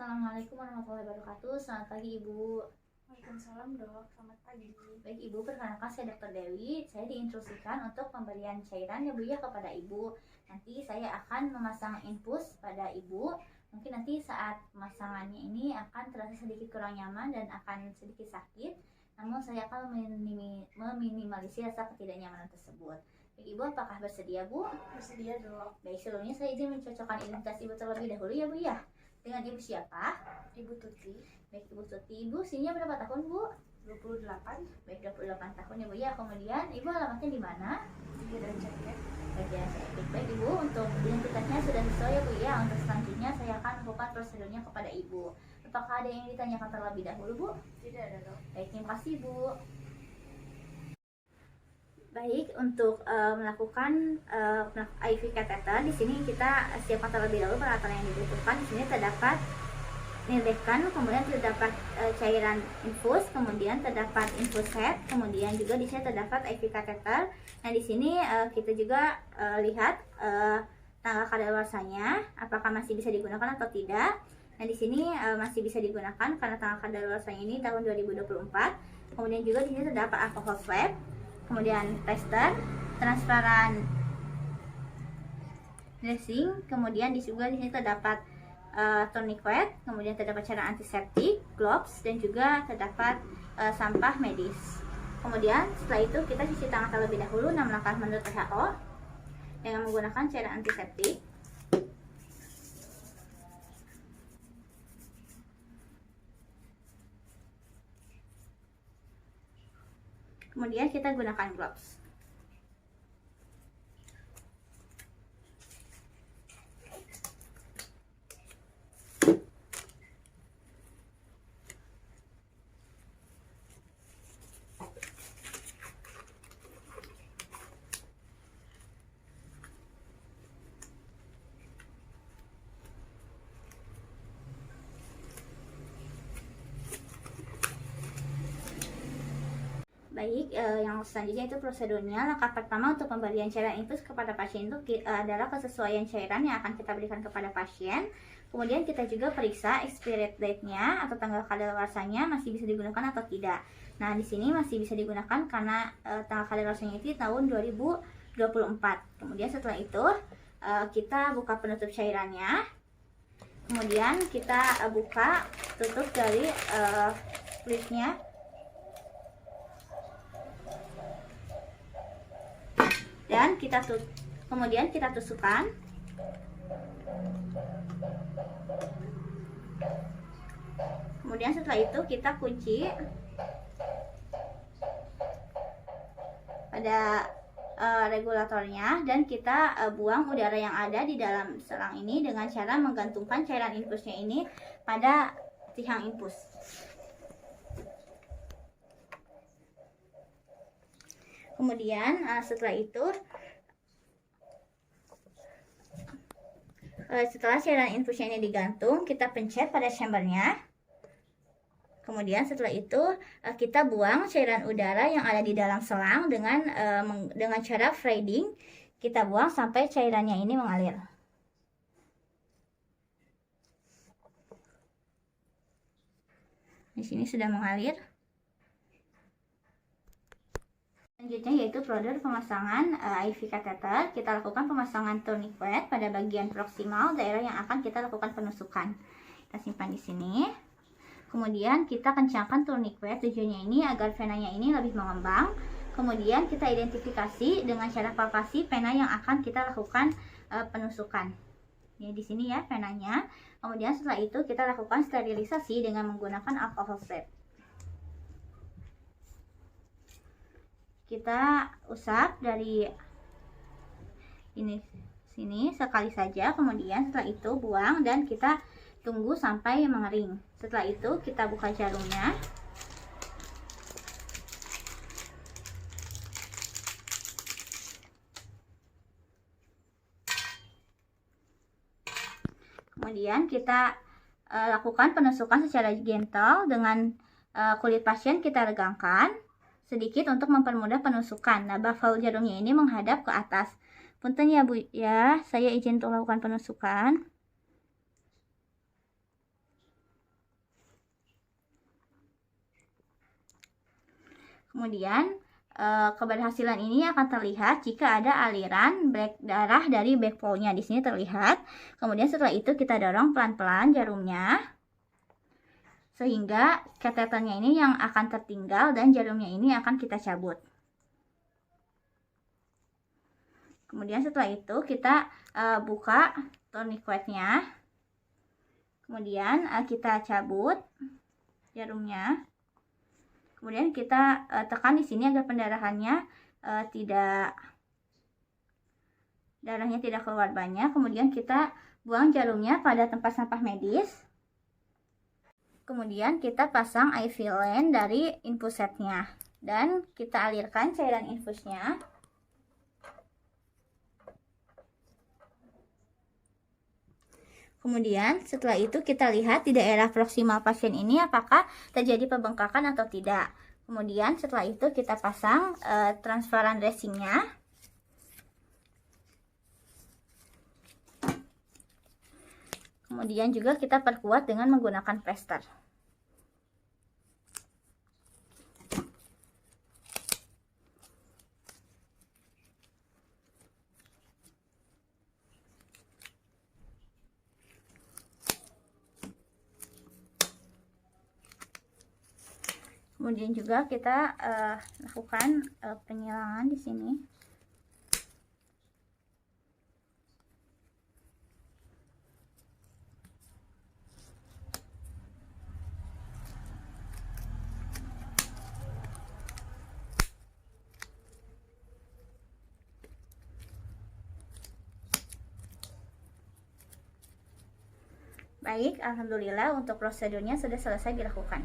Assalamualaikum warahmatullahi wabarakatuh. Selamat pagi Ibu. Waalaikumsalam dok, selamat pagi. Baik Ibu, perkenalkan saya Dr. Dewi. Saya diinstruksikan untuk pemberian cairan ya Bu ya kepada Ibu. Nanti saya akan memasang infus pada Ibu. Mungkin nanti saat pemasangannya ini akan terasa sedikit kurang nyaman dan akan sedikit sakit. Namun saya akan meminimalisir rasa ketidaknyamanan tersebut. Baik Ibu, apakah bersedia Bu? Bersedia dok. Baik, sebelumnya saya izin mencocokkan identitas Ibu terlebih dahulu ya Bu ya. Dengan Ibu siapa? Ibu Tuti, Baik Ibu Tuti. Ibu usianya berapa tahun Bu? 28, Baik, 28 tahun ya Bu ya. Kemudian Ibu alamatnya di mana? di dan Ceket. Baik ya, baik Ibu, untuk identitasnya sudah sesuai ya Bu ya. Untuk selanjutnya saya akan melakukan prosedurnya kepada Ibu. Apakah ada yang ditanyakan terlebih dahulu Bu? Tidak ada dok. Baik, terima kasih Bu. Baik, untuk melakukan IV catheter, di sini kita siapkan terlebih dahulu peralatan yang dibutuhkan. Di sini terdapat nirdekan, kemudian terdapat cairan infus, kemudian terdapat infus set, kemudian juga di sini terdapat IV catheter. Nah, di sini kita juga lihat tanggal kadaluarsanya, apakah masih bisa digunakan atau tidak. Nah, di sini masih bisa digunakan karena tanggal kadaluarsanya ini tahun 2024. Kemudian juga di sini terdapat alcohol swab, kemudian tester, transparan dressing, kemudian juga di sini terdapat tourniquet, kemudian terdapat cairan antiseptik, gloves, dan juga terdapat sampah medis. Kemudian setelah itu kita cuci tangan terlebih dahulu 6 langkah menurut WHO dengan menggunakan cairan antiseptik. Kemudian kita gunakan gloves. Baik, yang selanjutnya itu prosedurnya. Langkah pertama untuk pemberian cairan infus kepada pasien itu adalah kesesuaian cairan yang akan kita berikan kepada pasien. Kemudian kita juga periksa expired date-nya atau tanggal kadaluarsanya masih bisa digunakan atau tidak. Nah, di sini masih bisa digunakan karena tanggal kadaluarsanya itu tahun 2024. Kemudian setelah itu kita buka penutup cairannya. Kemudian kita buka tutup dari lipnya. Dan kemudian kita tusukkan. Kemudian setelah itu kita kunci pada regulatornya dan kita buang udara yang ada di dalam selang ini dengan cara menggantungkan cairan infusnya ini pada tiang infus. Kemudian setelah itu setelah cairan infusnya ini digantung, kita pencet pada chambernya. Kemudian setelah itu kita buang cairan udara yang ada di dalam selang dengan cara Frieding. Kita buang sampai cairannya ini mengalir. Di sini sudah mengalir. Selanjutnya yaitu prosedur pemasangan IV catheter. Kita lakukan pemasangan tourniquet pada bagian proksimal daerah yang akan kita lakukan penusukan. Kita simpan di sini. Kemudian kita kencangkan tourniquet, tujuannya ini agar venanya ini lebih mengembang. Kemudian kita identifikasi dengan cara palpasi vena yang akan kita lakukan penusukan. Ya, di sini ya venanya. Kemudian setelah itu kita lakukan sterilisasi dengan menggunakan alcohol swab. Kita usap dari sini sekali saja, kemudian setelah itu buang dan kita tunggu sampai mengering. Setelah itu kita buka jarumnya. Kemudian kita lakukan penusukan secara gentle dengan kulit pasien kita regangkan sedikit untuk mempermudah penusukan. Nah, baffle jarumnya ini menghadap ke atas. Punten ya Bu ya, saya izin untuk melakukan penusukan. Kemudian keberhasilan ini akan terlihat jika ada aliran darah dari backflow-nya. Di sini terlihat. Kemudian setelah itu kita dorong pelan-pelan jarumnya sehingga kateternya ini yang akan tertinggal dan jarumnya ini akan kita cabut. Kemudian setelah itu kita buka tourniquetnya. Kemudian kita cabut jarumnya. Kemudian kita tekan di sini agar pendarahannya darahnya tidak keluar banyak. Kemudian kita buang jarumnya pada tempat sampah medis. Kemudian kita pasang IV line dari infus setnya dan kita alirkan cairan infusnya. Kemudian setelah itu kita lihat di daerah proksimal pasien ini apakah terjadi pembengkakan atau tidak. Kemudian setelah itu kita pasang transparan dressingnya. Kemudian juga kita perkuat dengan menggunakan plester. Kemudian juga kita lakukan penyilangan di sini. Baik, alhamdulillah untuk prosedurnya sudah selesai dilakukan.